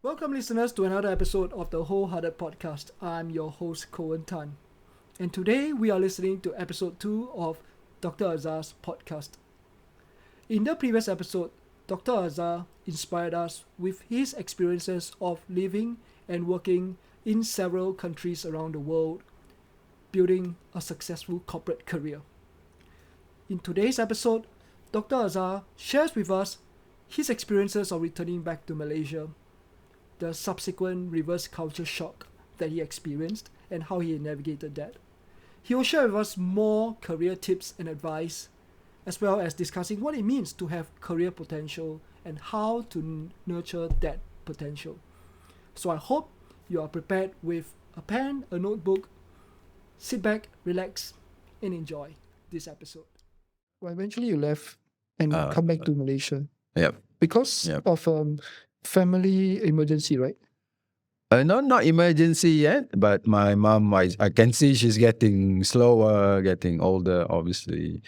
Welcome, listeners, to another episode of the Wholehearted Podcast. I'm your host, Cohen Tan. And today we are listening to episode 2 of Dr. Azhar's podcast. In the previous episode, Dr. Azhar inspired us with his experiences of living and working in several countries around the world, building a successful corporate career. In today's episode, Dr. Azhar shares with us his experiences of returning back to Malaysia, the subsequent reverse culture shock that he experienced, and how he navigated that. He will share with us more career tips and advice, as well as discussing what it means to have career potential and how to nurture that potential. So I hope you are prepared with a pen, a notebook. Sit back, relax, and enjoy this episode. Well, eventually you left and come back to Malaysia. Yep. Because of family emergency, right? Not emergency yet, but my mom, I can see she's getting slower, getting older, obviously.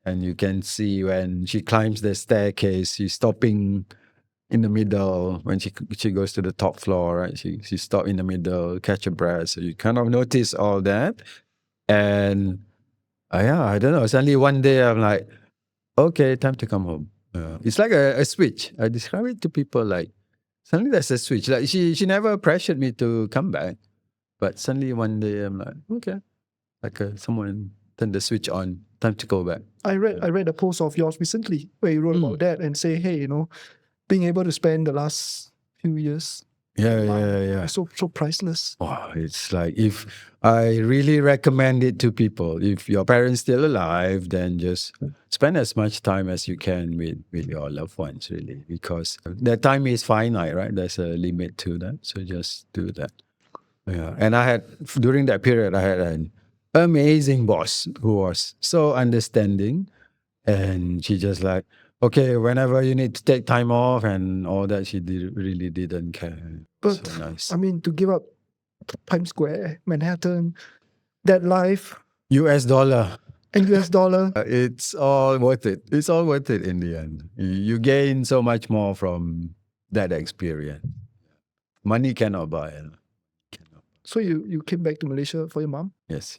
And you can see when she climbs the staircase, she's stopping in the middle. When she goes to the top floor, right? She stops in the middle, catch a breath. So you kind of notice all that. And I don't know. Suddenly one day I'm like, okay, time to come home. It's like a switch. I describe it to people like, suddenly there's a switch. Like she never pressured me to come back, but suddenly one day I'm like, okay, like someone turned the switch on. Time to go back. I read a post of yours recently where you wrote about that and say, hey, being able to spend the last few years. Yeah. So priceless. Wow, it's like, if I really recommend it to people, if your parents still alive, then just spend as much time as you can with your loved ones, really, because the time is finite, right? There's a limit to that, so just do that. Yeah, and during that period, I had an amazing boss who was so understanding, and she just like, okay, whenever you need to take time off and all that, she really didn't care. But so nice. I mean, to give up Times Square, Manhattan, that life, US dollar. and US dollar. It's all worth it. It's all worth it in the end. You gain so much more from that experience. Money cannot buy it. So you came back to Malaysia for your mom? Yes.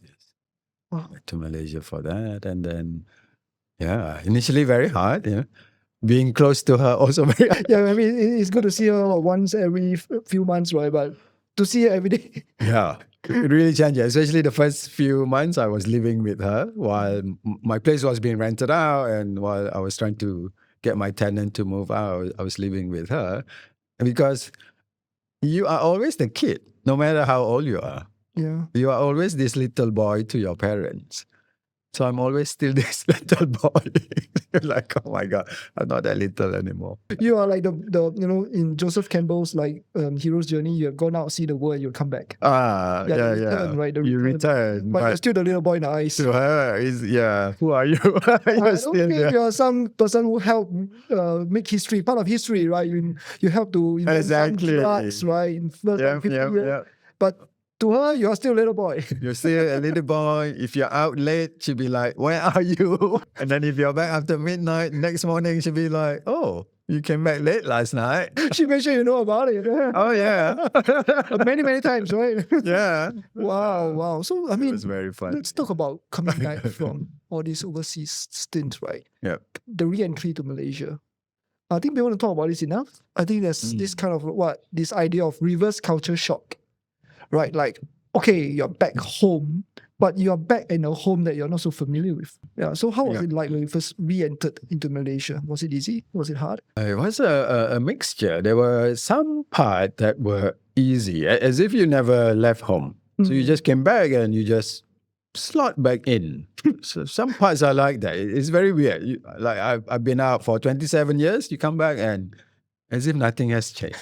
Wow. Back to Malaysia for that. And then, initially very hard, being close to her also very hard. Yeah, I mean, it's good to see her once every few months, right? But to see her every day. Yeah, it really changed. Especially the first few months I was living with her while my place was being rented out, and while I was trying to get my tenant to move out, I was living with her. Because you are always the kid, no matter how old you are. Yeah. You are always this little boy to your parents. So I'm always still this little boy. Like, oh my God, I'm not that little anymore. You are like the in Joseph Campbell's hero's journey, you have gone out, see the world, and you come back. Yeah. Return, right? You return. But you're still the little boy in the eyes. To her, who are you? You're still there. You are some person who helped make history, part of history, right? You help to Exactly. drugs, right? In first 50 years. Yeah. But to her, you are still a little boy. You're still a little boy. If you're out late, she'll be like, where are you? And then if you're back after midnight, next morning, she'll be like, oh, you came back late last night. She made sure you know about it. Oh, yeah. Many times, right? Yeah. Wow. So, I mean, It was very fun. let's talk about coming back from all these overseas stints, right? Yeah. The re-entry to Malaysia. I think we want to talk about this enough. I think there's this kind of this idea of reverse culture shock, right? Like, okay, you're back home, but you're back in a home that you're not so familiar with. Yeah. So how was it like when you first re-entered into Malaysia? Was it easy? Was it hard? It was a mixture. There were some parts that were easy, as if you never left home. So you just came back and you just slot back in. So some parts are like that. It's very weird. I've been out for 27 years. You come back and as if nothing has changed.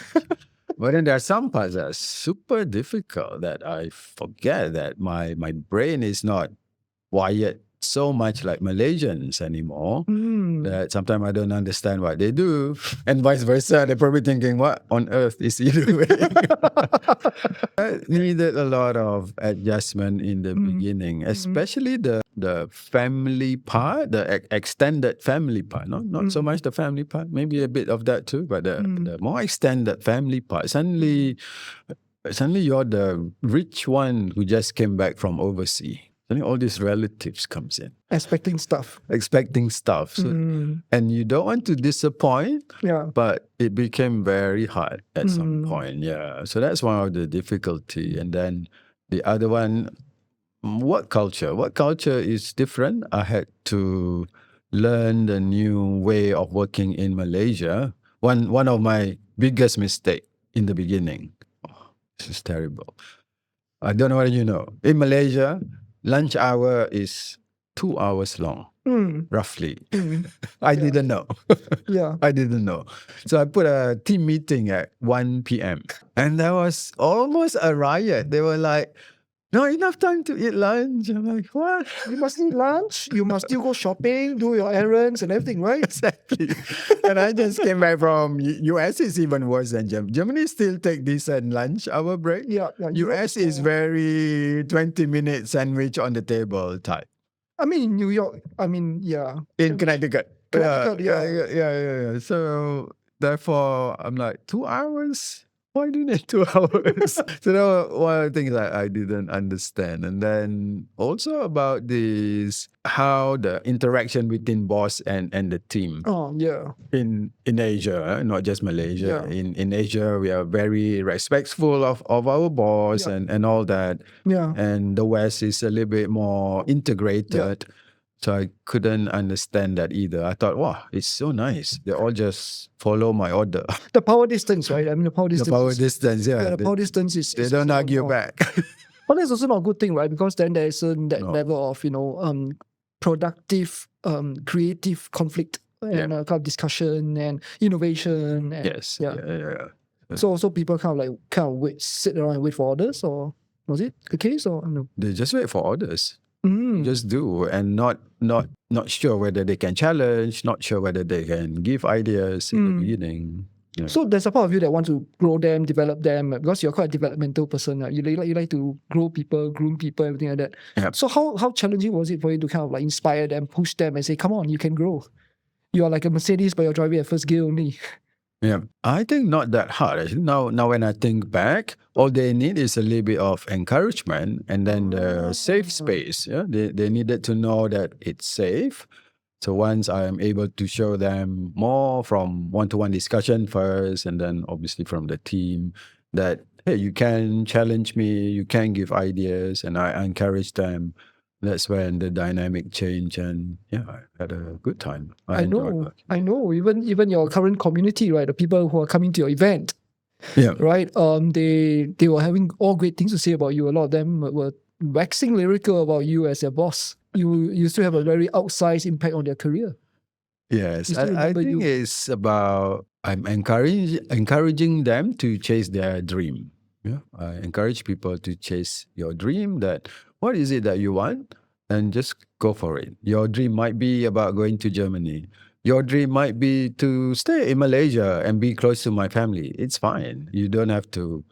But then there are some parts that are super difficult that I forget that my brain is not wired so much like Malaysians anymore. That sometimes I don't understand what they do, and vice versa. They're probably thinking, "What on earth is he doing?" I needed a lot of adjustment in the beginning, especially the family part, the extended family part. Not so much the family part, maybe a bit of that too, but the more extended family part. Suddenly you're the rich one who just came back from overseas. Suddenly all these relatives comes in. Expecting stuff. So, and you don't want to disappoint, but it became very hard at some point. Yeah. So that's one of the difficulty. And then the other one, work culture. Work culture is different. I had to learn the new way of working in Malaysia. One of my biggest mistake in the beginning. Oh, this is terrible. I don't know whether you know. In Malaysia, lunch hour is 2 hours long, roughly. I didn't know. I didn't know. So I put a team meeting at 1 p.m. And there was almost a riot. They were like, not enough time to eat lunch. I'm like, what? You must eat lunch. You must still go shopping, do your errands and everything, right? Exactly. And I just came back from US. Is even worse than Germany. Germany still take decent lunch hour break. Yeah. US is very 20-minute sandwich on the table type. I mean, in New York, In Connecticut. Yeah. So therefore, I'm like, 2 hours? Why do you need 2 hours? So that was one of the things I didn't understand. And then also about this, how the interaction between boss and the team. Oh, yeah. In Asia, not just Malaysia. Yeah. In Asia, we are very respectful of our boss and all that. Yeah. And the West is a little bit more integrated. So I couldn't understand that either. I thought, wow, it's so nice. They all just follow my order. The power distance, right? I mean, the power distance. The power distance, yeah. The power distance is... They don't argue back. But that's also not a good thing, right? Because then there isn't that level of, productive, creative conflict and kind of discussion and innovation. And, yes. Yeah. So also people kind of wait, sit around and wait for orders, or was it the case, or no? They just wait for orders. Just do, and not sure whether they can challenge, not sure whether they can give ideas in the beginning. Yeah. So there's a part of you that want to grow them, develop them, because you're quite a developmental person. You like to grow people, groom people, everything like that. Yeah. So how challenging was it for you to kind of like inspire them, push them, and say, "Come on, you can grow. You are like a Mercedes, but you're driving at first gear only." Yeah, I think not that hard. Actually. Now when I think back, all they need is a little bit of encouragement and then the safe space. Yeah, they needed to know that it's safe. So once I am able to show them more from one-to-one discussion first, and then obviously from the team, that hey, you can challenge me, you can give ideas, and I encourage them. That's when the dynamic changed, and I had a good time. I know. Even your current community, right? The people who are coming to your event, right? They were having all great things to say about you. A lot of them were waxing lyrical about you as their boss. You still have a very outsized impact on their career. Yes, I think it's about I'm encouraging them to chase their dream. Yeah, I encourage people to chase your dream. That what is it that you want, and just go for it. Your dream might be about going to Germany. Your dream might be to stay in Malaysia and be close to my family. It's fine. You don't have to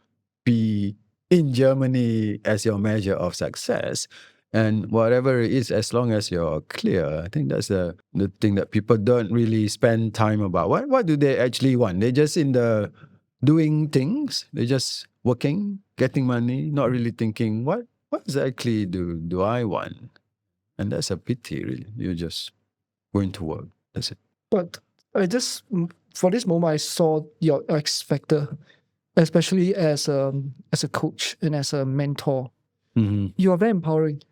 be in Germany as your measure of success. And whatever it is, as long as you're clear, I think that's the thing that people don't really spend time about. What do they actually want? They're just in the doing things. They're just working, getting money, not really thinking, what exactly do I want? And that's a pity, really. You're just going to work. That's it. But for this moment, I saw your X factor, especially as a coach and as a mentor. Mm-hmm. You are very empowering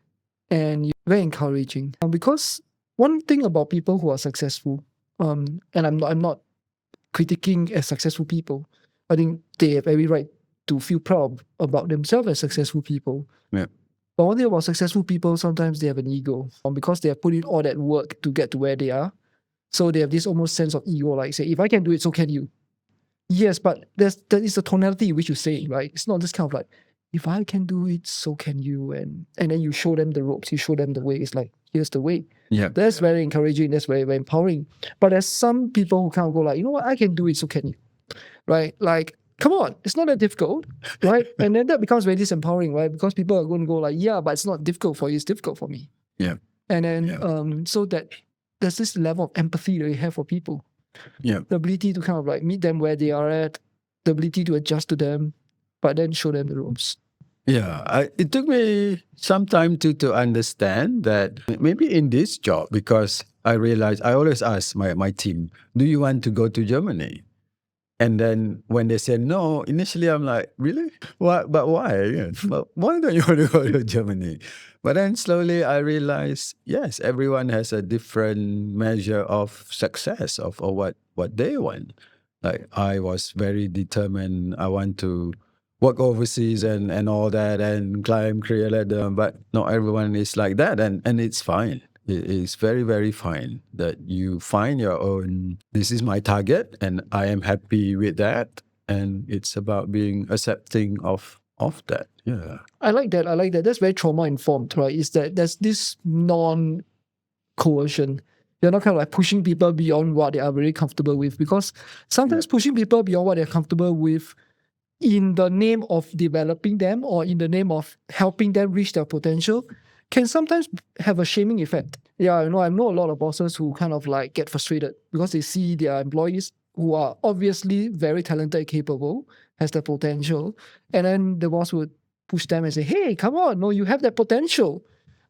and you're very encouraging. Because one thing about people who are successful, and I'm not critiquing as successful people, I think they have every right to feel proud about themselves as successful people. Yeah. But one thing about successful people, sometimes they have an ego because they have put in all that work to get to where they are. So they have this almost sense of ego, like say, if I can do it, so can you. Yes, but that is the tonality in which you say it, right? It's not just kind of like, if I can do it, so can you. And then you show them the ropes, you show them the way. It's like, here's the way. Yeah. That's very encouraging. That's very, very empowering. But there's some people who kind of go like, you know what, I can do it, so can you? Right? Like, come on, it's not that difficult, right? And then that becomes very disempowering, right? Because people are going to go like, yeah, but it's not difficult for you, it's difficult for me. Yeah. And then so that there's this level of empathy that you have for people. Yeah. The ability to kind of like meet them where they are at, the ability to adjust to them, but then show them the ropes. Yeah, it took me some time to understand that maybe in this job, because I realized I always ask my team, do you want to go to Germany? And then when they said no, initially I'm like, really? What? But why? Yeah. But why don't you want to go to Germany? But then slowly I realized, yes, everyone has a different measure of success of what they want. Like I was very determined. I want to work overseas and all that and climb career ladder, but not everyone is like that, and it's fine. It is very, very fine that you find your own, this is my target and I am happy with that. And it's about being accepting of that. Yeah. I like that. That's very trauma informed, right? Is that there's this non-coercion. You're not kind of like pushing people beyond what they are very comfortable with, because sometimes pushing people beyond what they're comfortable with in the name of developing them or in the name of helping them reach their potential can sometimes have a shaming effect. Yeah, I know a lot of bosses who kind of like get frustrated because they see their employees who are obviously very talented and capable, has the potential, and then the boss would push them and say, hey, come on, no, you have that potential.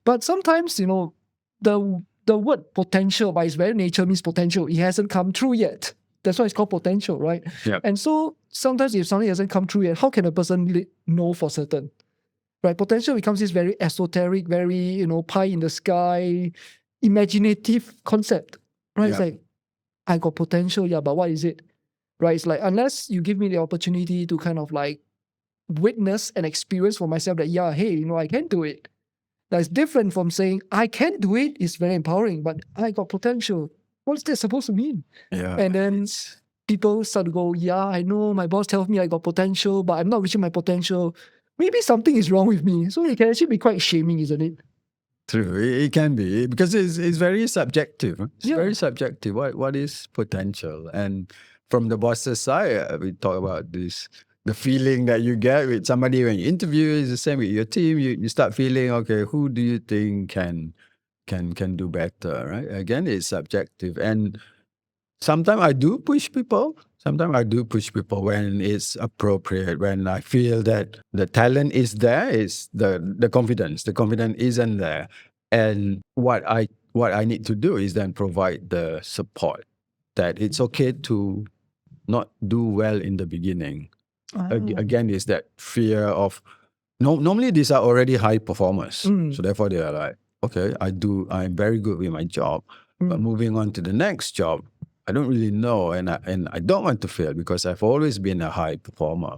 But sometimes, the word potential by its very nature means potential. It hasn't come true yet. That's why it's called potential, right? Yeah. And so sometimes if something hasn't come true yet, how can a person know for certain? Right? Potential becomes this very esoteric, very, pie in the sky, imaginative concept. Right? It's like, I got potential, yeah, but what is it? Right? It's like, unless you give me the opportunity to kind of like witness and experience for myself that, yeah, hey, I can do it. That's different from saying, I can do it. It's very empowering, but I got potential. What's that supposed to mean? Yeah. And then people start to go, yeah, I know my boss tells me I got potential, but I'm not reaching my potential. Maybe something is wrong with me. So it can actually be quite shaming, isn't it? True. It can be, because it's very subjective. It's Yeah. very subjective. What is potential? And from the boss's side, we talk about this. The feeling that you get with somebody when you interview is the same with your team. You start feeling, okay, who do you think can do better, right? Again, it's subjective. And sometimes I do push people. Sometimes I do push people when it's appropriate, when I feel that the talent is there, is the confidence. The confidence isn't there. And what I need to do is then provide the support that it's okay to not do well in the beginning. Again, is that fear of normally these are already high performers. So therefore they are like, okay, I'm very good with my job. But moving on to the next job, I don't really know, and I don't want to fail because I've always been a high performer.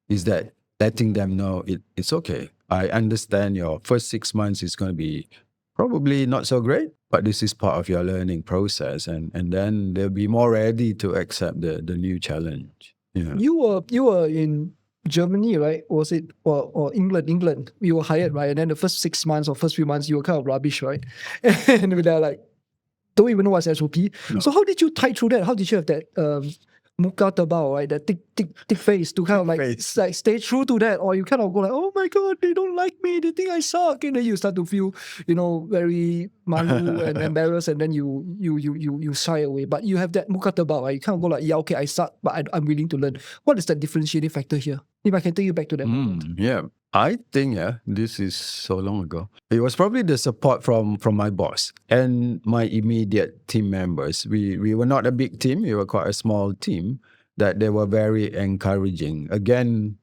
Is that letting them know it's okay. I understand your first 6 months is going to be probably not so great, but this is part of your learning process, and then they'll be more ready to accept the new challenge. Yeah. You were in Germany, right? Was it or England? England. You were hired, right? And then the first 6 months or first few months, you were kind of rubbish, right? And they're like, don't even know what's SOP. No. So how did you tie through that? How did you have that muka tebal, right? That thick face to kind of like stay true to that, or you kind of go like, oh my god, they don't like me, they think I suck, and then you start to feel, very malu and embarrassed, and then you shy away. But you have that muka tebal, right? You kind of go like, yeah, okay, I suck, but I'm willing to learn. What is the differentiating factor here? If I can take you back to that moment. Yeah. I think, this is so long ago. It was probably the support from my boss and my immediate team members. We were not a big team. We were quite a small team, that they were very encouraging. Again,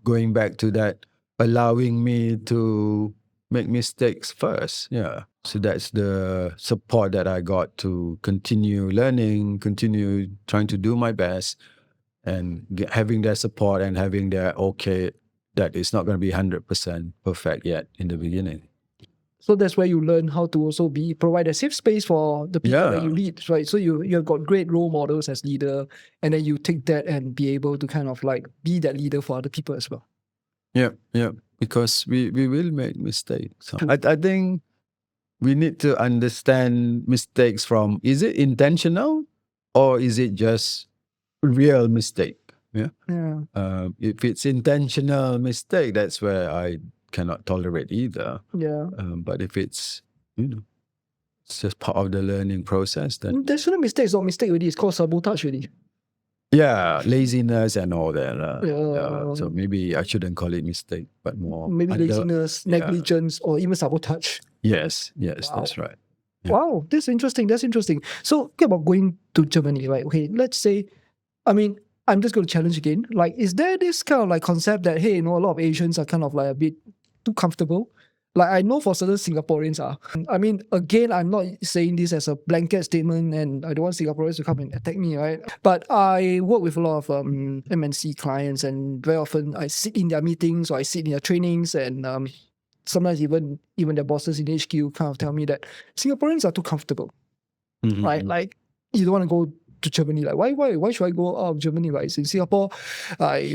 going back to that, allowing me to make mistakes first. Yeah. So that's the support that I got to continue learning, continue trying to do my best, and having their support and having their okay, that it's not going to be 100% perfect yet in the beginning. So that's where you learn how to also provide a safe space for the people that you lead, right? So you've got great role models as leader, and then you take that and be able to kind of like be that leader for other people as well. Yeah. Because we will make mistakes. I think we need to understand mistakes from, is it intentional or is it just real mistake? Yeah. Yeah. If it's intentional mistake, that's where I cannot tolerate either. Yeah. But if it's, it's just part of the learning process, then Intentional mistake is not mistake already. It's called sabotage already. yeah, laziness and all that. Yeah. So maybe I shouldn't call it mistake, but more Maybe laziness, negligence, or even sabotage. Yes, Wow. that's right. Yeah. Wow, that's interesting. So, okay, about going to Germany, right? Okay, let's say, I'm just going to challenge again. Like, is there this kind of like concept that, hey, a lot of Asians are kind of like a bit too comfortable? Like, I know for certain Singaporeans are. Again, I'm not saying this as a blanket statement, and I don't want Singaporeans to come and attack me, right? But I work with a lot of MNC clients, and very often I sit in their meetings or I sit in their trainings, and sometimes even their bosses in HQ kind of tell me that Singaporeans are too comfortable, right? Like, you don't want to go to Germany. Like, why should I go out of Germany? Right? It's in Singapore, I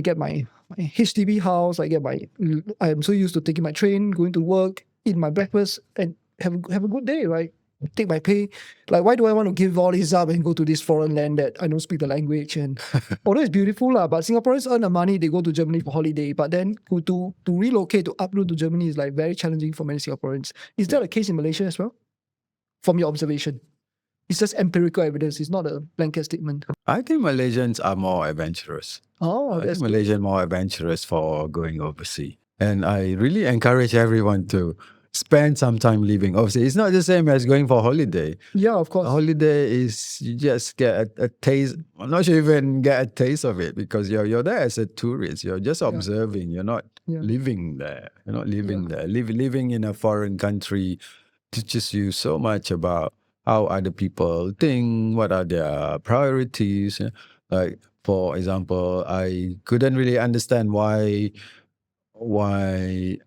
get my HDB house. I'm so used to taking my train, going to work, eat my breakfast, and have a good day, right? Take my pay. Like, why do I want to give all this up and go to this foreign land that I don't speak the language? And although it's beautiful, but Singaporeans earn the money, they go to Germany for holiday. But then to relocate, to uproot to Germany is like very challenging for many Singaporeans. Is that a case in Malaysia as well? From your observation? It's just empirical evidence. It's not a blanket statement. I think Malaysians are more adventurous. Oh, I that's think good. Malaysians more adventurous for going overseas. And I really encourage everyone to spend some time living overseas. It's not the same as going for holiday. Yeah, of course. A holiday is you just get a taste. I'm not sure you even get a taste of it because you're there as a tourist. You're just observing. You're not living there. You're not living there. Living in a foreign country teaches you so much about how other people think, what are their priorities. Like, for example, I couldn't really understand why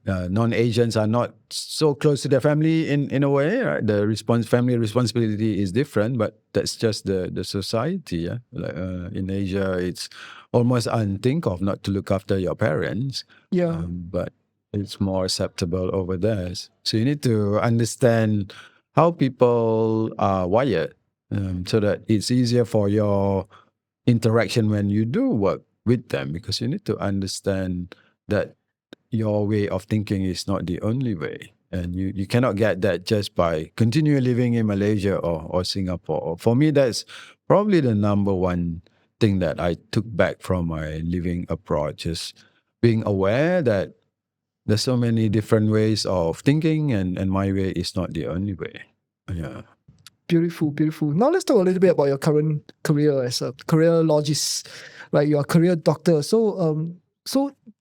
non-Asians are not so close to their family in a way, right? The family responsibility is different, but that's just the society. Yeah, like in Asia, it's almost unthinked of not to look after your parents. Yeah. But it's more acceptable over there. So you need to understand how people are wired, so that it's easier for your interaction when you do work with them, because you need to understand that your way of thinking is not the only way. And you cannot get that just by continuing living in Malaysia or Singapore. For me, that's probably the number one thing that I took back from my living abroad, just being aware that there's so many different ways of thinking, and my way is not the only way. Yeah. Beautiful. Now let's talk a little bit about your current career as a careerologist. Like, you're a career doctor. So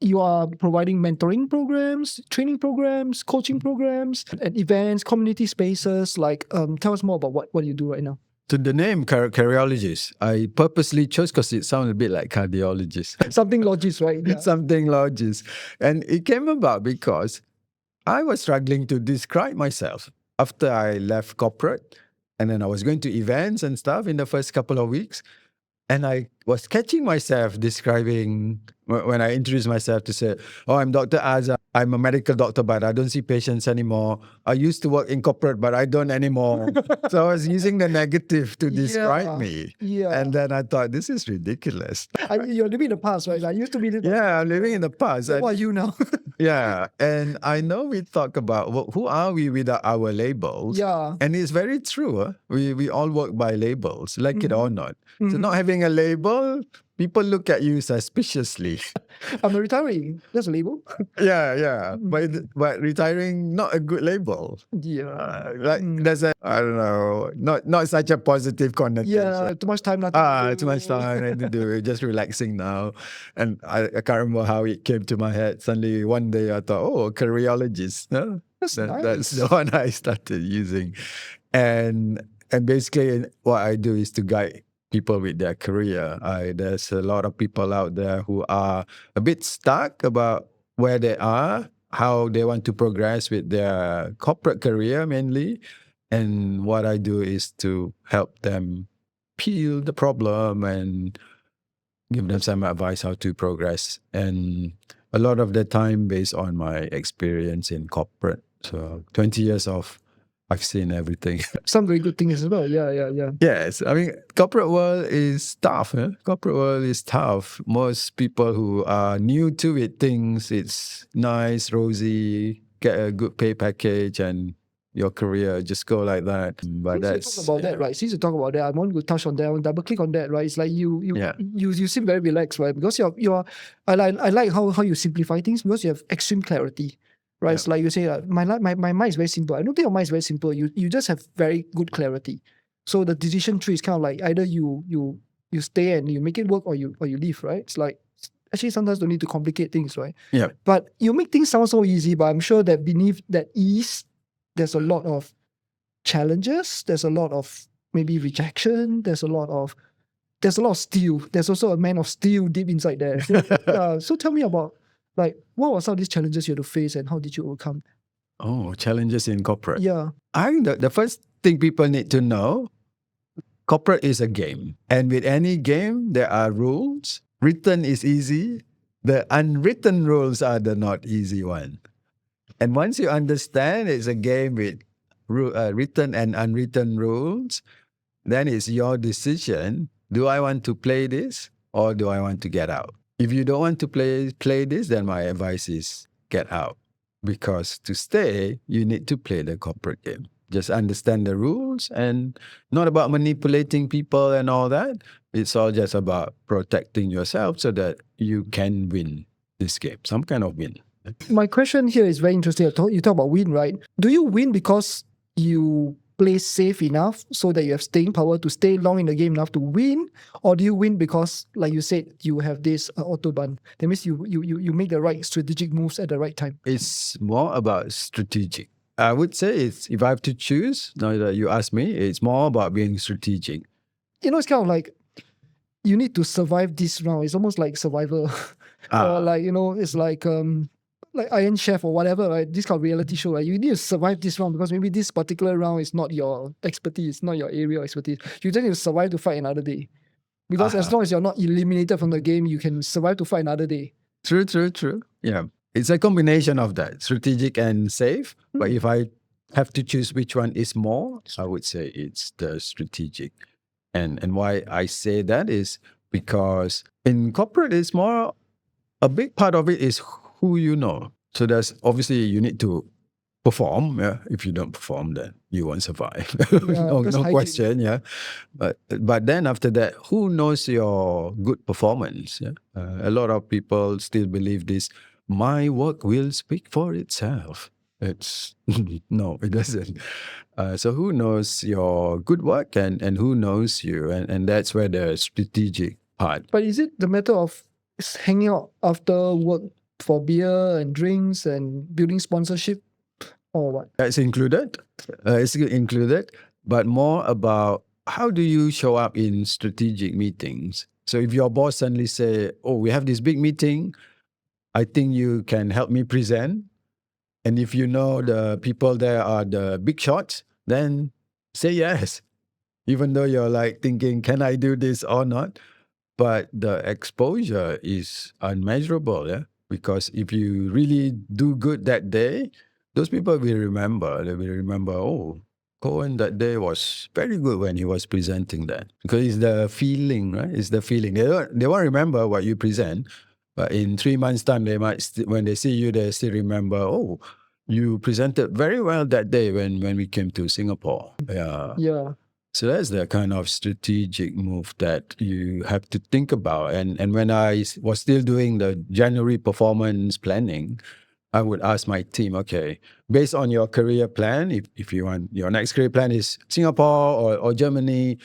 you are providing mentoring programs, training programs, coaching programs, and events, community spaces. Like, tell us more about what you do right now. To the name Careerologist, I purposely chose because it sounded a bit like cardiologist. Something logist, right? Yeah. Something logist. And it came about because I was struggling to describe myself after I left corporate. And then I was going to events and stuff in the first couple of weeks. And I was catching myself describing, when I introduced myself, to say, oh, I'm Dr. Azhar. I'm a medical doctor, but I don't see patients anymore. I used to work in corporate, but I don't anymore. So I was using the negative to describe me. Yeah. And then I thought, this is ridiculous. You're living in the past, right? I used to be Yeah, I'm living in the past. So what are you now? Yeah. And I know we talk about who are we without our labels. Yeah. And it's very true. We all work by labels, like it or not. So not having a label, people look at you suspiciously. I'm a retiree. That's a label. Yeah. But retiring, not a good label. Yeah. There's a, I don't know, not such a positive connotation. Yeah, too much time. Nothing to do. Too much time, nothing to do. Just relaxing now. And I can't remember how it came to my head. Suddenly one day I thought, oh, careerologist. Huh? That's nice. That's the one I started using. And basically what I do is to guide people with their career. There's a lot of people out there who are a bit stuck about where they are, how they want to progress with their corporate career mainly. And what I do is to help them peel the problem and give them some advice how to progress. And a lot of the time based on my experience in corporate. So 20 years of I've seen everything. Some very good things as well. Yeah. Yes, I mean, corporate world is tough. Corporate world is tough. Most people who are new to it thinks it's nice, rosy, get a good pay package, and your career just go like that. But Since you talk about that, right? Since you talk about that, I want to touch on that. I want to double click on that, right? It's like you seem very relaxed, right? Because you're I like how you simplify things because you have extreme clarity, right? Yeah. It's like you say, my mind is very simple. I don't think your mind is very simple. You just have very good clarity. So the decision tree is kind of like either you stay and you make it work or you leave, right? It's like actually sometimes don't need to complicate things, right? Yeah. But you make things sound so easy, but I'm sure that beneath that ease, there's a lot of challenges. There's a lot of maybe rejection. There's a lot of steel. There's also a man of steel deep inside there. So tell me about like what were some of these challenges you had to face and how did you overcome? Oh, challenges in corporate. Yeah. I think the first thing people need to know, corporate is a game. And with any game, there are rules. Written is easy. The unwritten rules are the not easy one. And once you understand it's a game with written and unwritten rules, then it's your decision. Do I want to play this or do I want to get out? If you don't want to play this, then my advice is get out. Because to stay, you need to play the corporate game. Just understand the rules and not about manipulating people and all that. It's all just about protecting yourself so that you can win this game, some kind of win. My question here is very interesting. You talk about win, right? Do you win because you play safe enough so that you have staying power to stay long in the game enough to win? Or do you win because, like you said, you have this Autobahn? That means you make the right strategic moves at the right time. It's more about strategic. I would say if I have to choose, now that you ask me, it's more about being strategic. It's kind of like you need to survive this round. It's almost like survival. Or like, it's like Iron Chef or whatever, right? This kind of reality show, right? You need to survive this round because maybe this particular round is not your expertise, not your area of expertise. You just need to survive to fight another day. Because as long as you're not eliminated from the game, you can survive to fight another day. True. Yeah. It's a combination of that, strategic and safe. But if I have to choose which one is more, I would say it's the strategic. And why I say that is because in corporate, it's more, a big part of it is who you know. So there's obviously you need to perform. Yeah, if you don't perform, then you won't survive. no question. Yeah, but then after that, who knows your good performance? Yeah? A lot of people still believe this. My work will speak for itself. It's no, it doesn't. So who knows your good work and who knows you, and that's where the strategic part. But is it the matter of hanging out after work for beer and drinks and building sponsorship or what? That's included. It's included, but more about how do you show up in strategic meetings. So if your boss suddenly say, "Oh, we have this big meeting, I think you can help me present," and if you know the people there are the big shots, then say yes, even though you're like thinking, "Can I do this or not?" But the exposure is unmeasurable, yeah. Because if you really do good that day, those people will remember. They will remember, oh, Cohen that day was very good when he was presenting that. Because it's the feeling, right? It's the feeling. They won't remember what you present, but in 3 months' time, they might when they see you, they still remember, oh, you presented very well that day when we came to Singapore. Yeah. So that's the kind of strategic move that you have to think about. And when I was still doing the January performance planning, I would ask my team, okay, based on your career plan, if you want your next career plan is Singapore or Germany,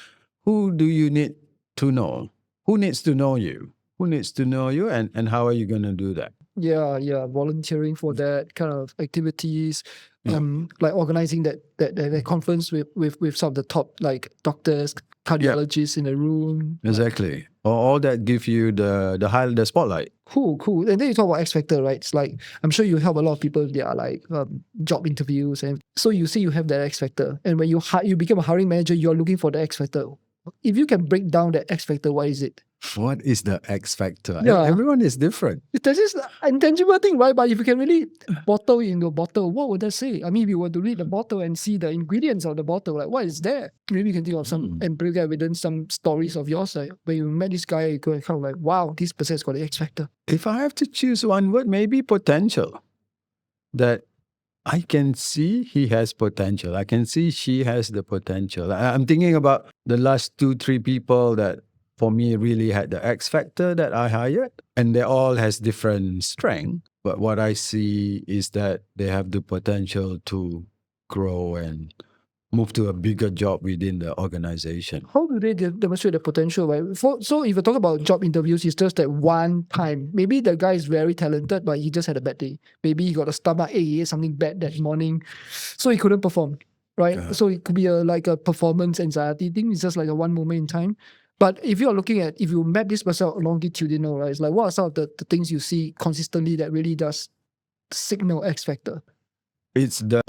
who do you need to know? Who needs to know you? Who needs to know you and how are you going to do that? Yeah, volunteering for that kind of activities, like organizing that conference with some of the top like doctors, cardiologists in the room. Exactly. All that give you the spotlight. Cool. And then you talk about X Factor, right? It's like I'm sure you help a lot of people. They are like job interviews, and so you say you have that X Factor, and when you become a hiring manager, you are looking for the X Factor. If you can break down that X factor, what is it? What is the X factor? Yeah. Everyone is different. There's this intangible thing, right? But if you can really bottle it into a bottle, what would that say? I mean, if you were to read the bottle and see the ingredients of the bottle, like what is there? Maybe you can think of some empirical evidence, some stories of yours, like when you met this guy, you go kind of like, wow, this person has got the X factor. If I have to choose one word, maybe potential. That I can see he has potential. I can see she has the potential. I'm thinking about the last 2-3 people that for me really had the X factor that I hired, and they all has different strength. But what I see is that they have the potential to grow and move to a bigger job within the organization. How do they demonstrate the potential, right? So if you talk about job interviews, it's just that one time. Maybe the guy is very talented, but he just had a bad day. Maybe he got a stomach ache, he ate something bad that morning, so he couldn't perform, right? So it could be like a performance anxiety thing. It's just like a one moment in time. But if you're looking at, if you map this person out longitudinal, right, it's like what are some of the things you see consistently that really does signal X factor? It's the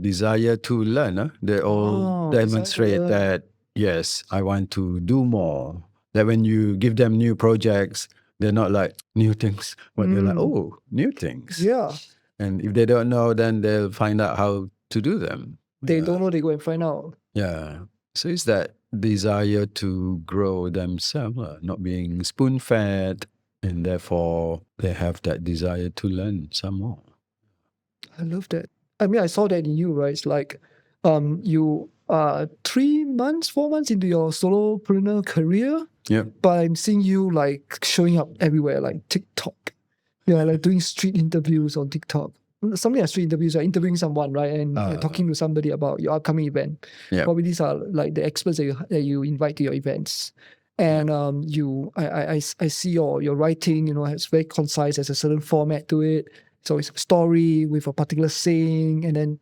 desire to learn. They all demonstrate that, yes, I want to do more. That when you give them new projects, they're not like new things, but they're like, oh, new things. Yeah. And if they don't know, then they'll find out how to do them. They don't know, they go and find out. Yeah. So it's that desire to grow themselves, not being spoon-fed, and therefore they have that desire to learn some more. I love that. I mean, I saw that in you, right? It's like you are 3 months, 4 months into your solopreneur career. Yeah. But I'm seeing you like showing up everywhere, like TikTok. Yeah, like doing street interviews on TikTok. Something like street interviews, are interviewing someone, right? And you're talking to somebody about your upcoming event. Yeah. Probably these are like the experts that you invite to your events. And I see your writing, it's very concise, there's a certain format to it. So it's a story with a particular saying, and then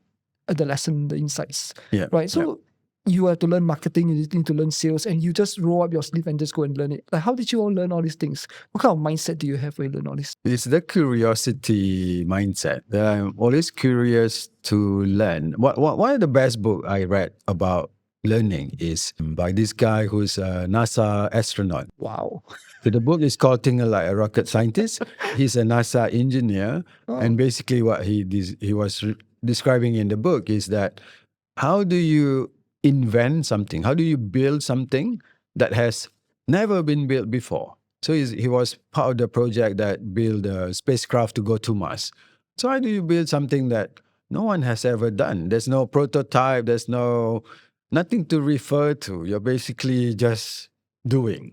the lesson, the insights. Yeah. Right. So you have to learn marketing, you need to learn sales, and you just roll up your sleeve and just go and learn it. Like, how did you all learn all these things? What kind of mindset do you have when you learn all this? It's the curiosity mindset. I'm always curious to learn. One of the best book I read about learning is by this guy who's a NASA astronaut. Wow. So the book is called Thinking Like a Rocket Scientist. He's a NASA engineer. And basically what he was describing in the book is that how do you invent something? How do you build something that has never been built before? So he was part of the project that built a spacecraft to go to Mars. So how do you build something that no one has ever done? There's no prototype. There's nothing to refer to. You're basically just doing,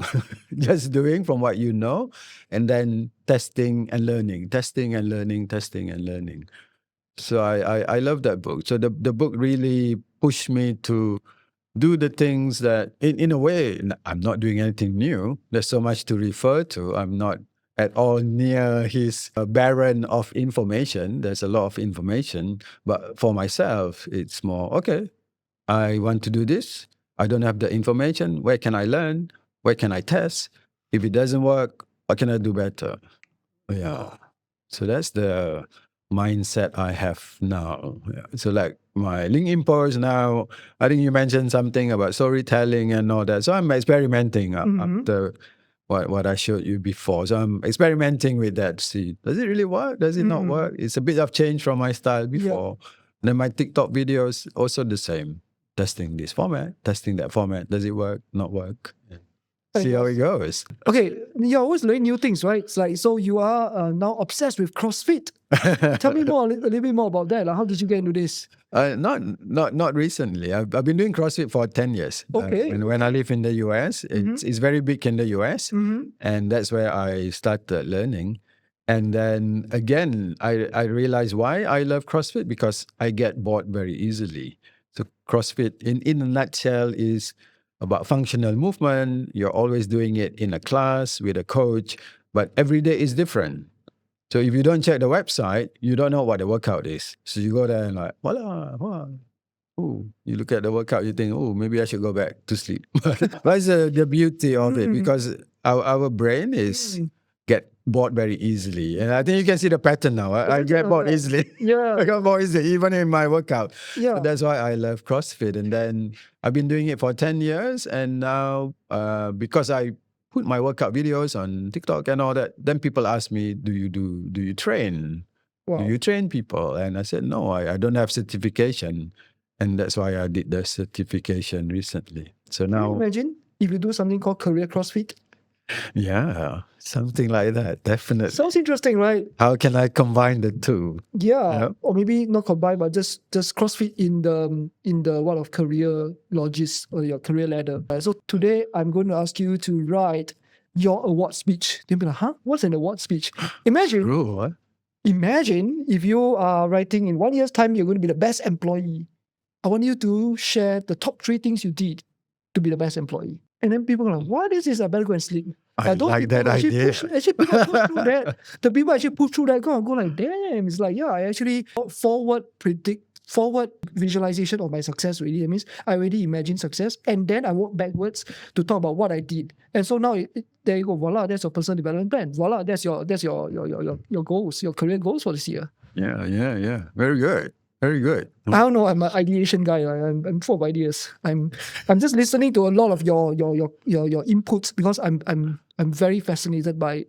just doing from what you know, and then testing and learning, testing and learning, testing and learning. So I love that book. So the book really pushed me to do the things that, in a way, I'm not doing anything new. There's so much to refer to. I'm not at all near his barren of information. There's a lot of information. But for myself, it's more, okay, I want to do this. I don't have the information. Where can I learn? Where can I test? If it doesn't work, what can I do better? Yeah. So that's the mindset I have now. Yeah. So like my LinkedIn post now, I think you mentioned something about storytelling and all that. So I'm experimenting after what I showed you before. So I'm experimenting with that. See, does it really work? Does it not work? It's a bit of change from my style before. Yeah. Then my TikTok videos also the same. Testing this format, testing that format. Does it work? Not work? Yeah. See how it goes. Okay, you're always learning new things, right? It's like, so you are now obsessed with CrossFit. Tell me more, a little bit more about that. Like, how did you get into this? Not recently. I've been doing CrossFit for 10 years. Okay. When I live in the US, it's very big in the US, and that's where I started learning. And then again, I realized why I love CrossFit, because I get bored very easily. So CrossFit, in a nutshell, is about functional movement. You're always doing it in a class with a coach, but every day is different. So if you don't check the website, you don't know what the workout is. So you go there and like, voila. Oh, you look at the workout, you think, oh, maybe I should go back to sleep. That's the beauty of it, because our brain is get bored very easily. And I think you can see the pattern now. I get bored easily. Yeah. I got bored easily, even in my workout. Yeah. So that's why I love CrossFit. And then I've been doing it for 10 years. And now, because I put my workout videos on TikTok and all that, then people ask me, do you train? Wow. Do you train people? And I said, no, I don't have certification. And that's why I did the certification recently. So Can you now, imagine if you do something called career CrossFit? yeah, something like that, definitely. Sounds interesting, right? How can I combine the two? Yeah, Yeah. or maybe not combine, but just CrossFit in the what of Careerologist or your career ladder. So today I'm going to ask you to write your award speech. You'll be like, huh? What's an award speech? Imagine if you are writing in 1 year's time, you're going to be the best employee. I want you to share the top 3 things you did to be the best employee. And then people are like, what is this? I better go and sleep. I like that idea. People push through that. The people actually push through that, go like, damn. It's like, yeah, I actually forward visualization of my success already. That means I already imagine success, and then I work backwards to talk about what I did. And so now there you go, voila, that's your personal development plan. Voila, that's your goals, your career goals for this year. Yeah. Very good. Very good. I don't know. I'm an ideation guy. I'm full of ideas. I'm just listening to a lot of your inputs because I'm very fascinated by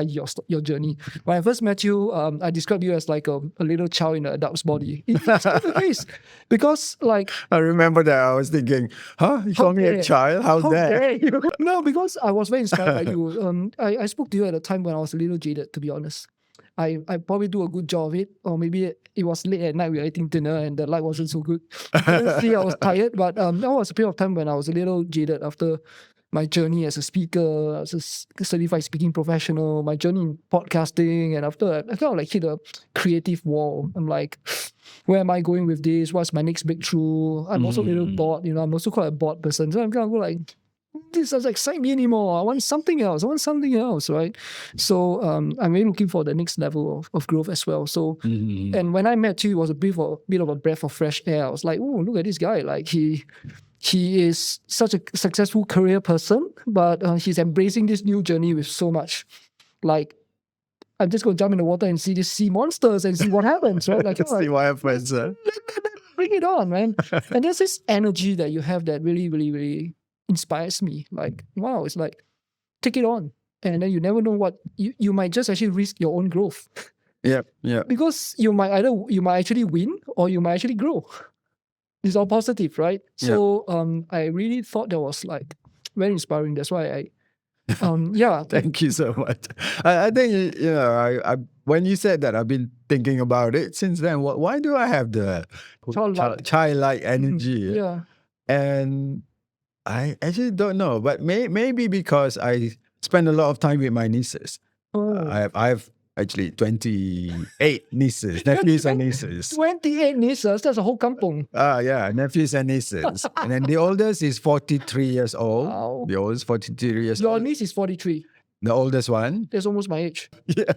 your journey. When I first met you, I described you as like a little child in an adult's body. It's still the case because like I remember that I was thinking, huh? You call me a child? How dare you? No, because I was very inspired by you. I spoke to you at a time when I was a little jaded, to be honest. I probably do a good job of it, or maybe it was late at night, we were eating dinner and the light wasn't so good. See, I was tired, but that was a period of time when I was a little jaded after my journey as a speaker, as a certified speaking professional, my journey in podcasting, and after I kind of like hit a creative wall. I'm like, where am I going with this? What's my next breakthrough? I'm also a little bored, I'm also quite a bored person. So I'm kind of like, this doesn't excite me anymore. I want something else, right? So I'm really looking for the next level of growth as well. So, and when I met you, it was a bit of a breath of fresh air. I was like, oh, look at this guy. Like he is such a successful career person, but he's embracing this new journey with so much. Like, I'm just going to jump in the water and see these sea monsters and see what happens, right? Like, see what happens. Bring it on, man. And there's this energy that you have that really, really, really inspires me. Like, wow, it's like, take it on. And then you never know what you might just actually risk your own growth. Yeah. Because you might actually win or you might actually grow. It's all positive, right? So I really thought that was like very inspiring. That's why I Thank you so much. I think I when you said that, I've been thinking about it since then. Why do I have the childlike energy? Yeah. And I actually don't know, but maybe because I spend a lot of time with my nieces. I've actually 28 nieces, nephews and nieces. 28 nieces? That's a whole kampong. Yeah, nephews and nieces. And then the oldest is 43 years old. Wow. The oldest 43 years old. Your niece is 43. The oldest one. That's almost my age. Yeah.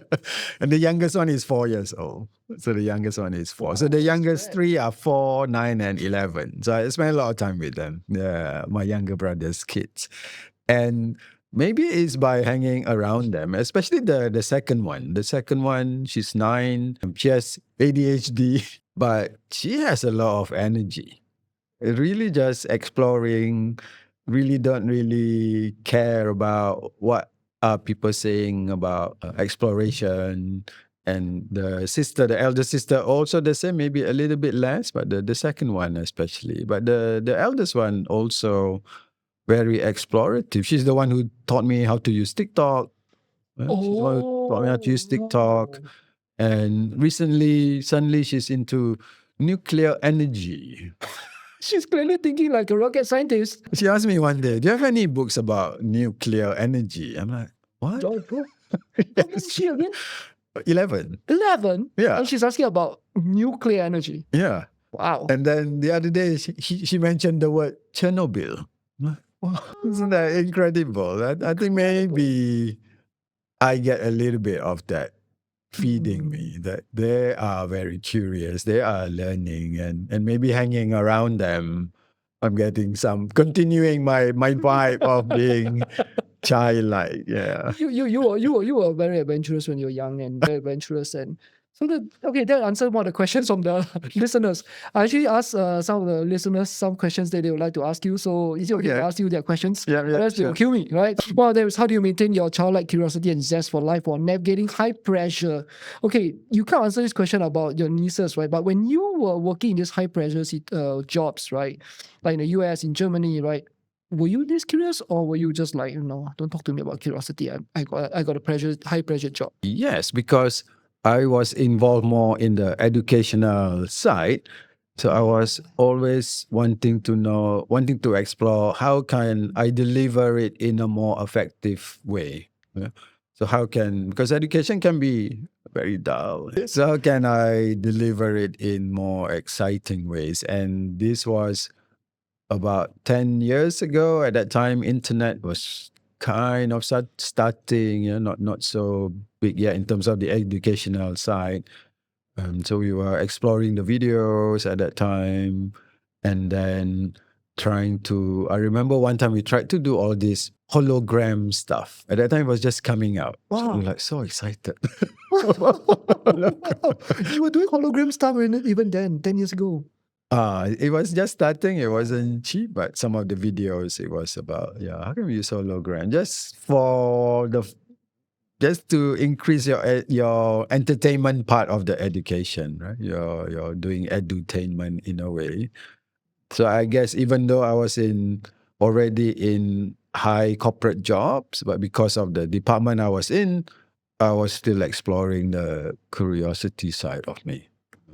And the youngest one is 4 years old. So the youngest one is 4. So the youngest 3 are 4, 9, and 11. So I spend a lot of time with them. Yeah, my younger brother's kids. And maybe it's by hanging around them, especially the second one. The second one, she's 9. She has ADHD, but she has a lot of energy. Really just exploring, really don't really care about what are people saying about exploration. And the elder sister, also the same, maybe a little bit less, but the second one especially. But the eldest one also very explorative. She's the one who taught me how to use TikTok. She's the one who taught me how to use TikTok. And recently, suddenly she's into nuclear energy. She's clearly thinking like a rocket scientist. She asked me one day, do you have any books about nuclear energy? I'm like, what? How old is she again? 11. 11? Yeah. And she's asking about nuclear energy. Yeah. Wow. And then the other day, she mentioned the word Chernobyl. Wow. Isn't that incredible? I think maybe I get a little bit of that feeding me, that they are very curious, they are learning, and maybe hanging around them, I'm getting continuing my vibe of being childlike. Yeah. You were very adventurous when you were young and very adventurous, and so that answered one of the questions from the listeners. I actually asked some of the listeners some questions that they would like to ask you. So is it okay to ask you their questions? Yeah, Otherwise they will kill me, right? One of them is, how do you maintain your childlike curiosity and zest for life while navigating high pressure? Okay, you can't answer this question about your nieces, right? But when you were working in these high pressure jobs, right, like in the US, in Germany, right? Were you this curious, or were you just like, don't talk to me about curiosity? I got a high pressure job. Yes, because I was involved more in the educational side. So I was always wanting to explore how can I deliver it in a more effective way. Yeah. So because education can be very dull. So how can I deliver it in more exciting ways? And this was about 10 years ago. At that time, internet was kind of starting, not so big yet in terms of the educational side. So we were exploring the videos at that time, and then I remember one time we tried to do all this hologram stuff. At that time, it was just coming out. So Wow. we were like so excited. You were doing hologram stuff even then, 10 years ago. It was just starting. It wasn't cheap, but some of the videos, it was about, how can we use hologram? Just to increase your entertainment part of the education, right? You're doing edutainment in a way. So I guess even though I was already in high corporate jobs, but because of the department I was in, I was still exploring the curiosity side of me.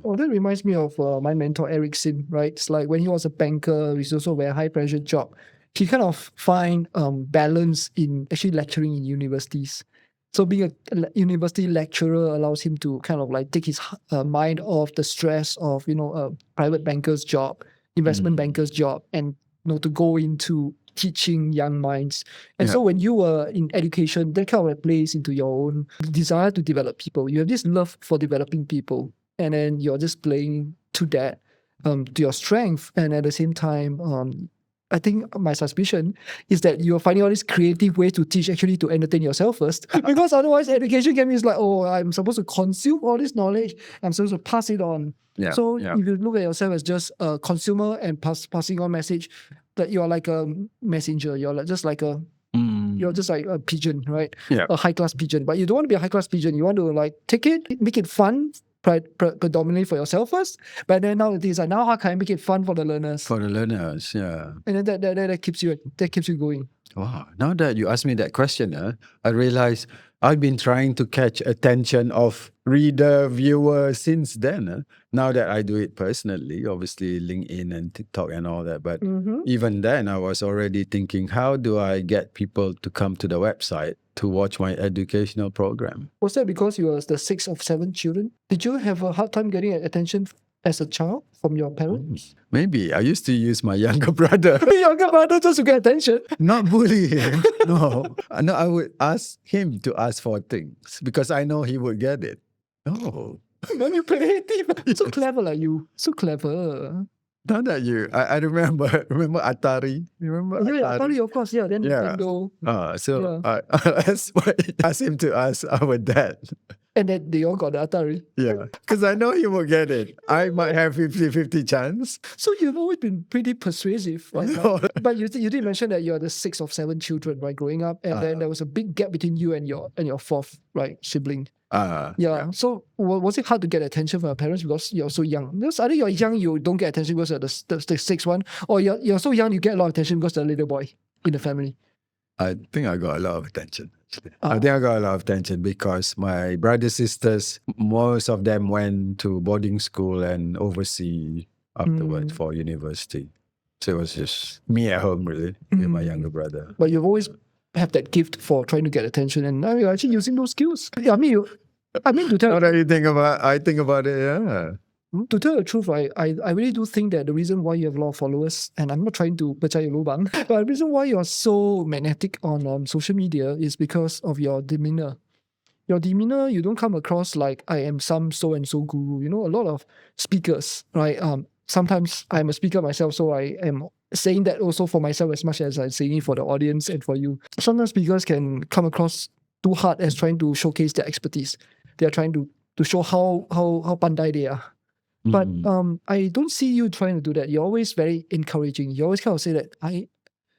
Oh, that reminds me of my mentor, Eric Sim, right? It's like when he was a banker, which is also a very high pressure job, he kind of find balance in actually lecturing in universities. So being a university lecturer allows him to kind of like take his mind off the stress of, a private banker's job, investment banker's job, and, to go into teaching young minds. And so when you were in education, that kind of plays into your own desire to develop people. You have this love for developing people, and then you're just playing to that, to your strength. And at the same time, I think my suspicion is that you're finding all these creative ways to teach actually to entertain yourself first. Because otherwise education can be like, oh, I'm supposed to consume all this knowledge. I'm supposed to pass it on. If you look at yourself as just a consumer and passing on message, that you're like a messenger. You're just like a pigeon, right? Yeah. A high-class pigeon. But you don't want to be a high-class pigeon. You want to like take it, make it fun, predominantly for yourself first, but then now it is like, now how can I make it fun for the learners? For the learners, yeah. And then that keeps you going. Wow. Now that you asked me that question, I realize I've been trying to catch attention of reader, viewer since then. Now that I do it personally, obviously LinkedIn and TikTok and all that. But even then, I was already thinking, how do I get people to come to the website to watch my educational program? Was that because you were the 6th of 7 children? Did you have a hard time getting attention as a child from your parents? Maybe. I used to use my younger brother. Younger brother just to get attention? Not bully him. No, I would ask him to ask for things because I know he would get it. Oh. Manipulative. So clever like you. So clever. Now that I remember Atari. You remember Atari? Yeah, Atari, of course. Yeah, then Nintendo. I asked him to ask our dad. And then they all got the Atari. Yeah, because I know he will get it. I might have 50-50 chance. So you've always been pretty persuasive, right? No. But you did mention that you're the 6th of 7 children, right, growing up, and then there was a big gap between you and your 4th, right, sibling. So was it hard to get attention from your parents because you're so young? Because either you're young, you don't get attention because you're the 6th one, or you're so young, you get a lot of attention because you're the little boy in the family. I think I got a lot of attention. I think I got a lot of attention because my brothers, sisters, most of them went to boarding school and overseas afterwards for university. So it was just me at home, really, with my younger brother. But you've always have that gift for trying to get attention, and now you're actually using those skills. I mean, to tell. Now that you think about it, yeah. To tell the truth, I really do think that the reason why you have a lot of followers, and I'm not trying to pecah your lubang, but the reason why you're so magnetic on social media is because of your demeanor. Your demeanor, you don't come across like I am some so-and-so guru. A lot of speakers, right? Sometimes I'm a speaker myself, so I am saying that also for myself as much as I'm saying it for the audience and for you. Sometimes speakers can come across too hard as trying to showcase their expertise. They are trying to show how pandai they are. But I don't see you trying to do that. You're always very encouraging. You always kind of say that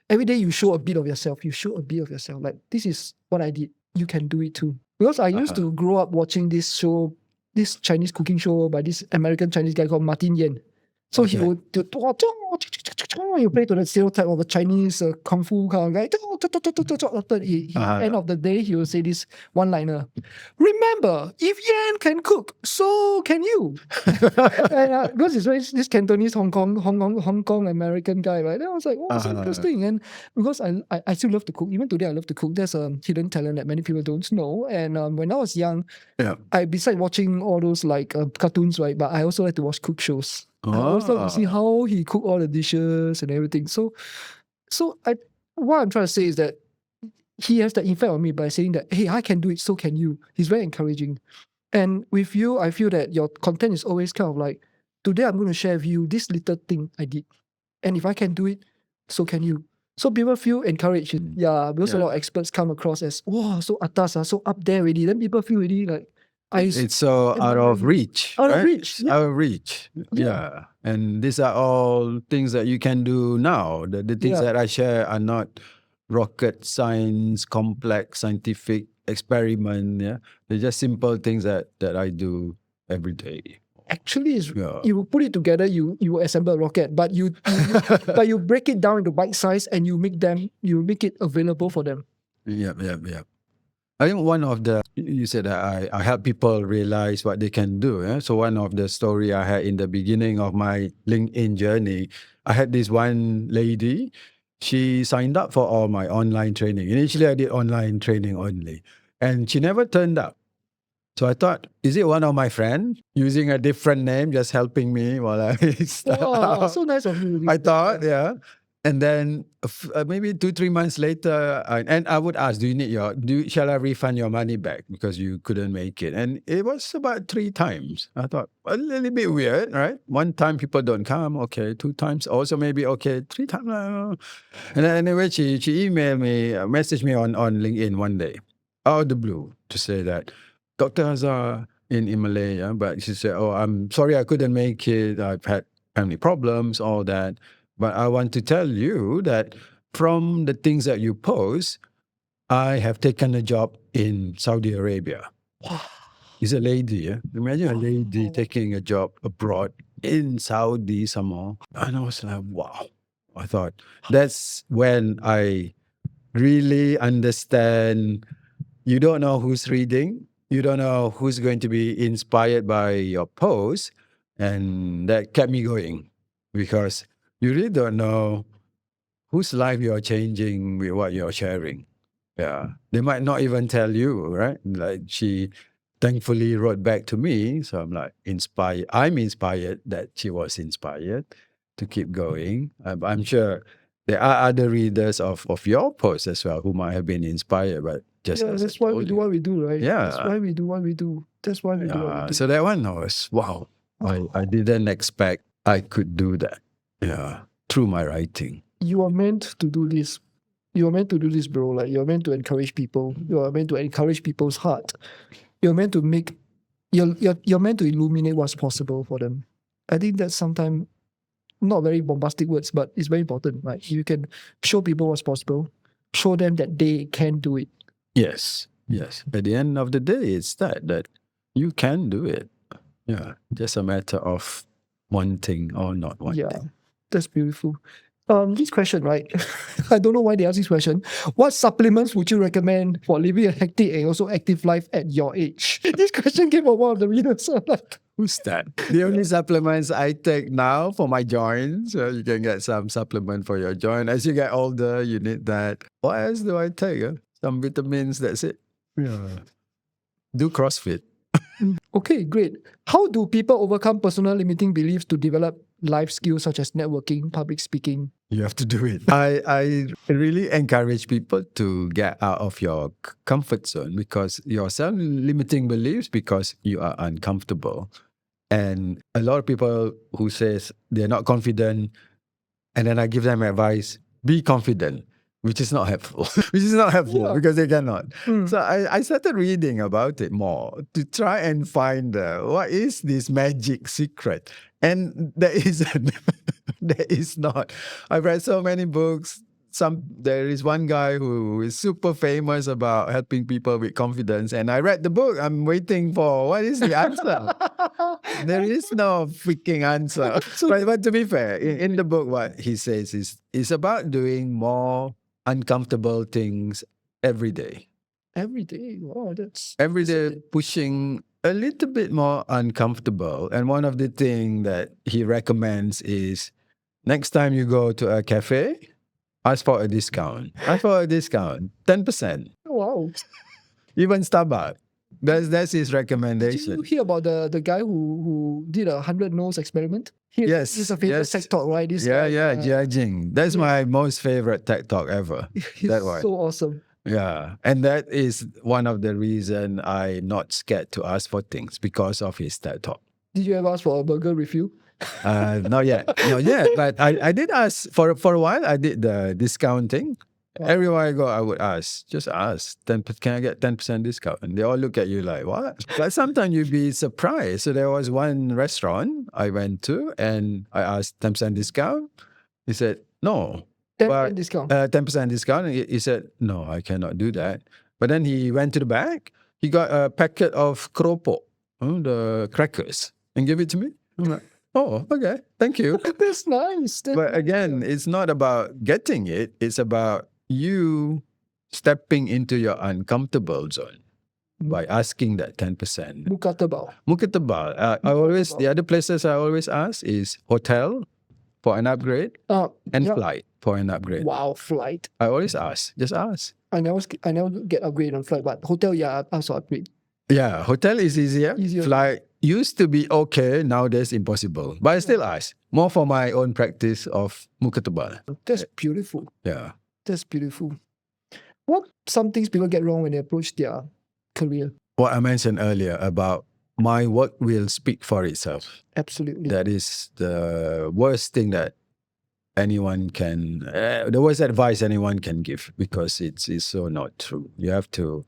every day you show a bit of yourself. You show a bit of yourself. Like, this is what I did. You can do it too. Because I used to grow up watching this show, this Chinese cooking show by this American Chinese guy called Martin Yan. So he would you play to the stereotype of a Chinese kung fu kind of guy. After end of the day, he will say this one-liner: "Remember, if Yan can cook, so can you." And, because it's this Cantonese Hong Kong American guy, right? Then I was like, oh, so interesting. And because I still love to cook. Even today, I love to cook. There's a hidden talent that many people don't know. And when I was young, I besides watching all those like cartoons, right? But I also like to watch cook shows. I also like to see how he cook all the dishes and everything. So what I'm trying to say is that he has the effect on me by saying that, hey, I can do it, so can you. He's very encouraging. And with you, I feel that your content is always kind of like, today I'm going to share with you this little thing I did. And if I can do it, so can you. So people feel encouraged. Yeah, because a lot of experts come across as, wow, so atas, so up there already. Then people feel really like, it's so out of reach. Out right? of reach. Out of reach. Yeah. And these are all things that you can do now. The things that I share are not rocket science, complex scientific experiment. Yeah. They're just simple things that I do every day. Actually, you put it together, you assemble a rocket, but you but you break it down into bite size and you make it available for them. Yeah. I think one of the, you said that I help people realize what they can do. Yeah? So one of the story I had in the beginning of my LinkedIn journey, I had this one lady, she signed up for all my online training. Initially, I did online training only, and she never turned up. So I thought, is it one of my friends using a different name, just helping me while I start? Oh, so nice of you. I thought, yeah. And then maybe 2-3 months later, and I would ask, do you need shall I refund your money back because you couldn't make it? And it was about 3 times. I thought, a little bit weird, right? 1 time people don't come, okay. 2 times also maybe okay. 3 times, no. And then anyway, she emailed me, messaged me on LinkedIn one day, out of the blue, to say that Dr. Azhar in Malaya, but she said, oh, I'm sorry I couldn't make it. I've had family problems, all that. But I want to tell you that from the things that you post, I have taken a job in Saudi Arabia. Wow. It's a lady. Yeah? Imagine a lady taking a job abroad in Saudi somehow. And I was like, wow. I thought that's when I really understand you don't know who's reading. You don't know who's going to be inspired by your post. And that kept me going because you really don't know whose life you're changing with what you're sharing. Yeah. They might not even tell you, right? Like she thankfully wrote back to me. So I'm like inspired. I'm inspired that she was inspired to keep going. I'm sure there are other readers of your posts as well who might have been inspired, but just that's why we do what we do, right? Yeah. That's why we do what we do. That's why we do what we do. So that one was, wow. I didn't expect I could do that. Yeah. Through my writing. You are meant to do this. You are meant to do this, bro. Like, you're meant to encourage people. You are meant to encourage people's heart. You're meant to make, you're meant to illuminate what's possible for them. I think that's sometimes not very bombastic words, but it's very important. Right? You can show people what's possible, show them that they can do it. Yes. At the end of the day, it's that you can do it. Yeah. Just a matter of wanting or not wanting. Yeah, that's beautiful. This question, right? I don't know why they ask this question. What supplements would you recommend for living a hectic and also active life at your age? This question came from one of the readers. So like, who's that? The only supplements I take now for my joints. You can get some supplement for your joint. As you get older, you need that. What else do I take? Some vitamins, that's it. Yeah. Do CrossFit. Okay, great. How do people overcome personal limiting beliefs to develop life skills such as networking, public speaking? You have to do it. I really encourage people to get out of your comfort zone because your self-limiting beliefs because you are uncomfortable. And a lot of people who says they're not confident And then I give them advice, be confident, which is not helpful. Which is not helpful Yeah. because they cannot. Mm. So I started reading about it more to try and find what is this magic secret. And there isn't. There is not. I've read so many books. There is one guy who is super famous about helping people with confidence, and I read the book. I'm waiting for what is the answer. There is no freaking answer. But to be fair, in the book, what he says is about doing more uncomfortable things every day. Every day. Wow, that's Every day pushing a little bit more uncomfortable. And one of the things that he recommends is next time you go to a cafe, ask for a discount. Ask for a discount, 10%. wow. Even Starbucks. That's his Did you recommendation. hear about the guy who did a 100 no's experiment? Yes, He's a famous yes. TED talk, right? This Yeah, guy, yeah, Jia Jing. That's my most favorite TED talk ever. he's That one. so awesome. Yeah, and that is one of the reason I'm not scared to ask for things because of his TED talk. Did you ever ask for a burger refill? Not yet. But I did ask for a while. I did the discounting. Wow. Everywhere I go, I would just ask, 10, can I get 10% discount? And they all look at you like, what? But sometimes you'd be surprised. So there was one restaurant I went to and I asked 10% discount. He said, no. 10% discount. 10% discount. And he said, no, I cannot do that. But then he went to the back. He got a packet of keropok, the crackers, and gave it to me. I'm like, oh, okay. Thank you. That's nice. But again, it's not about getting it. It's about you stepping into your uncomfortable zone by asking that 10%. Muka tebal. The other places I always ask is hotel for an upgrade and flight for an upgrade. Wow, flight. I always ask. Just ask. I never get upgrade on flight, but hotel, I also upgrade. Yeah, hotel is easier. Flight used to be okay. Nowadays impossible. But I still ask. More for my own practice of muka tebal. That's beautiful. Yeah. That's beautiful. What some things people get wrong when they approach their career? What I mentioned earlier about my work will speak for itself. Absolutely. That is the worst thing that anyone can, the worst advice anyone can give, because it's so not true. You have to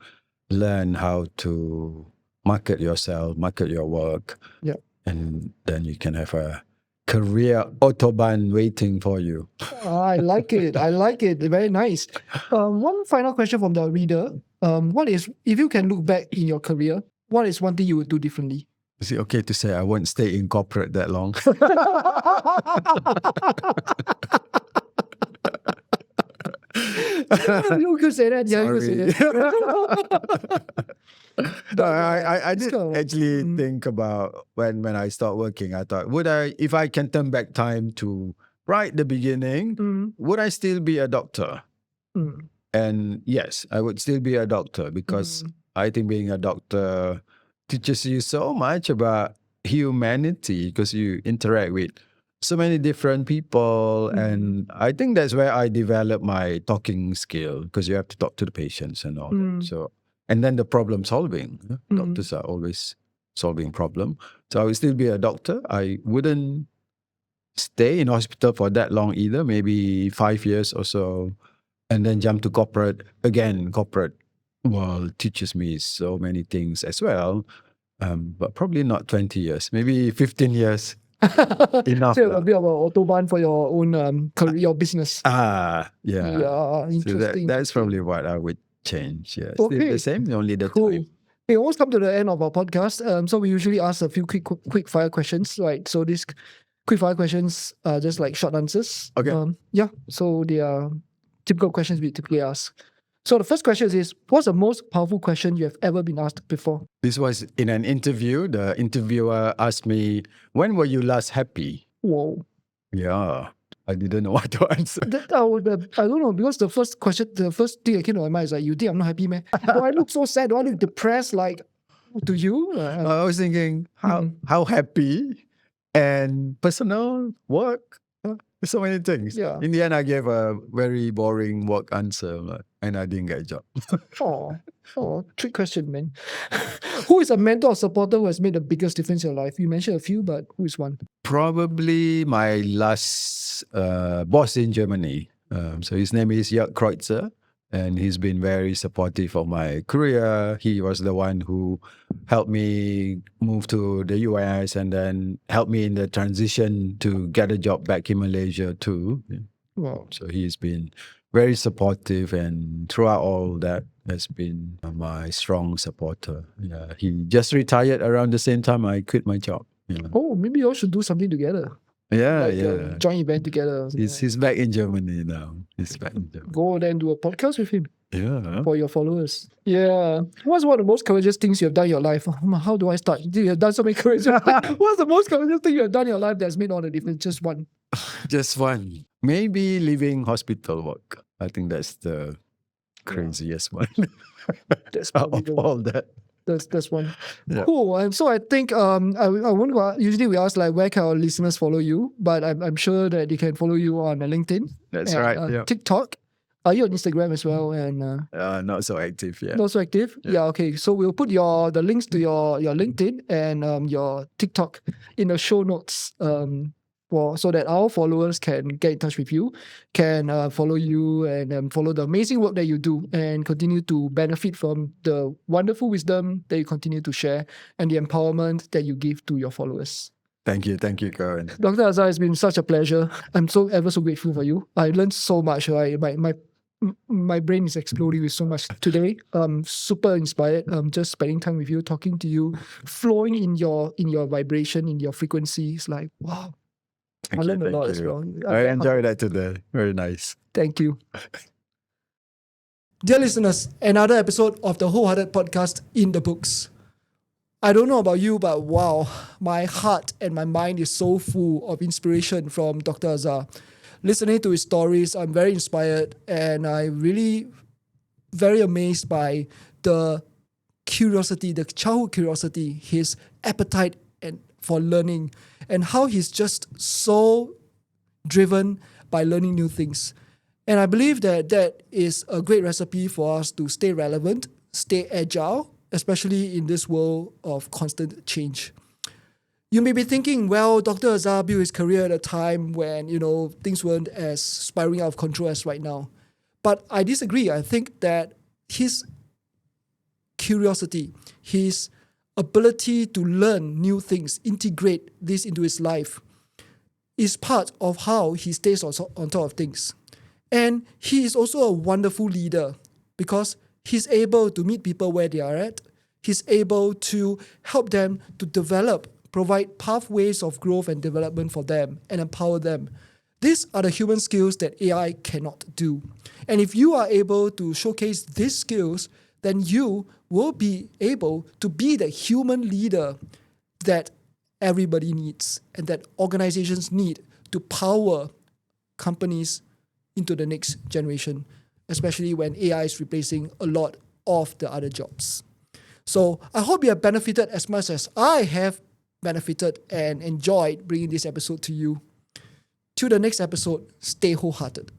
learn how to market yourself, market your work. Yeah. And then you can have a career Autobahn waiting for you. I like it. Very nice. One final question from the reader. What is, if you can look back in your career, what is one thing you would do differently? Is it okay to say I won't stay in corporate that long? You could say that. Yeah, you could say that. No, I did actually think about when I start working, I thought, if I can turn back time to right the beginning, would I still be a doctor? And yes, I would still be a doctor, because I think being a doctor teaches you so much about humanity, because you interact with so many different people. And I think that's where I developed my talking skill, because you have to talk to the patients and all that. So, and then the problem solving. Doctors are always solving problem. So I would still be a doctor. I wouldn't stay in hospital for that long either, maybe 5 years or so, and then jump to corporate. Again, corporate world teaches me so many things as well, but probably not 20 years, maybe 15 years. Enough. So a bit of an Autobahn for your own career, your business. Yeah. Yeah, interesting. So that's probably what I would change. Yeah, Okay. still the same, only the Cool. time. We almost come to the end of our podcast. So we usually ask a few quick fire questions, right? So these quick fire questions are just like short answers. Okay. So they are typical questions we typically ask. So the first question is, what's the most powerful question you have ever been asked before? This was in an interview. The interviewer asked me, when were you last happy? Whoa. Yeah. I didn't know what to answer. I don't know, because the first thing that came to my mind is like, you think I'm not happy, man? Do I look so sad? Do I look depressed? Like, to you? I was thinking, how happy and personal, work, so many things. Yeah. In the end, I gave a very boring work answer, and I didn't get a job. Trick question, man. Who is a mentor or supporter who has made the biggest difference in your life? You mentioned a few, but who is one? Probably my last boss in Germany. So his name is Jörg Kreutzer, and he's been very supportive of my career. He was the one who helped me move to the US and then helped me in the transition to get a job back in Malaysia too. Wow. So he's been very supportive, and throughout all that has been my strong supporter. Yeah, he just retired around the same time I quit my job. Yeah. Oh, maybe you all should do something together. Yeah, Like yeah. a joint event together. or something like He's back in Germany now. He's back in that. Germany. Go there and do a podcast with him Yeah. for your followers. Yeah. What's one of the most courageous things you have done in your life? How do I start? You have done so many courageous things. What's the most courageous thing you have done in your life that's made all the difference? Just one. Just one. Maybe leaving hospital work. I think that's the craziest one. That's Out probably of the all that. That's one. Yeah. Cool. And so I think I want to usually we ask like where can our listeners follow you, but I'm sure that they can follow you on LinkedIn. That's and, right. Yeah. TikTok. Are you on Instagram as well? And Not so active yet. not so active. Yeah. Okay. So we'll put the links to your LinkedIn and your TikTok in the show notes. So that our followers can get in touch with you, can follow you and follow the amazing work that you do and continue to benefit from the wonderful wisdom that you continue to share and the empowerment that you give to your followers. Thank you, Karen. Dr. Azhar, it's been such a pleasure. I'm so ever so grateful for you. I learned so much. My brain is exploding with so much today. Super inspired. Just spending time with you, talking to you, flowing in your vibration, in your frequency. It's like, wow. I learned a lot as well. I enjoyed that today. Very nice. Thank you. Dear listeners, another episode of the Wholehearted Podcast in the books. I don't know about you, but wow, my heart and my mind is so full of inspiration from Dr. Azhar. Listening to his stories, I'm very inspired and I'm really very amazed by the curiosity, the childhood curiosity, his appetite for learning, and how he's just so driven by learning new things. And I believe that is a great recipe for us to stay relevant, stay agile, especially in this world of constant change. You may be thinking, well, Dr. Azhar built his career at a time when, things weren't as spiraling out of control as right now. But I disagree. I think that his curiosity, his ability to learn new things, integrate this into his life, is part of how he stays on top of things. And he is also a wonderful leader because he's able to meet people where they are at. He's able to help them to develop, provide pathways of growth and development for them and empower them. These are the human skills that AI cannot do. And if you are able to showcase these skills, then you will be able to be the human leader that everybody needs and that organizations need to power companies into the next generation, especially when AI is replacing a lot of the other jobs. So I hope you have benefited as much as I have benefited and enjoyed bringing this episode to you. Till the next episode, stay wholehearted.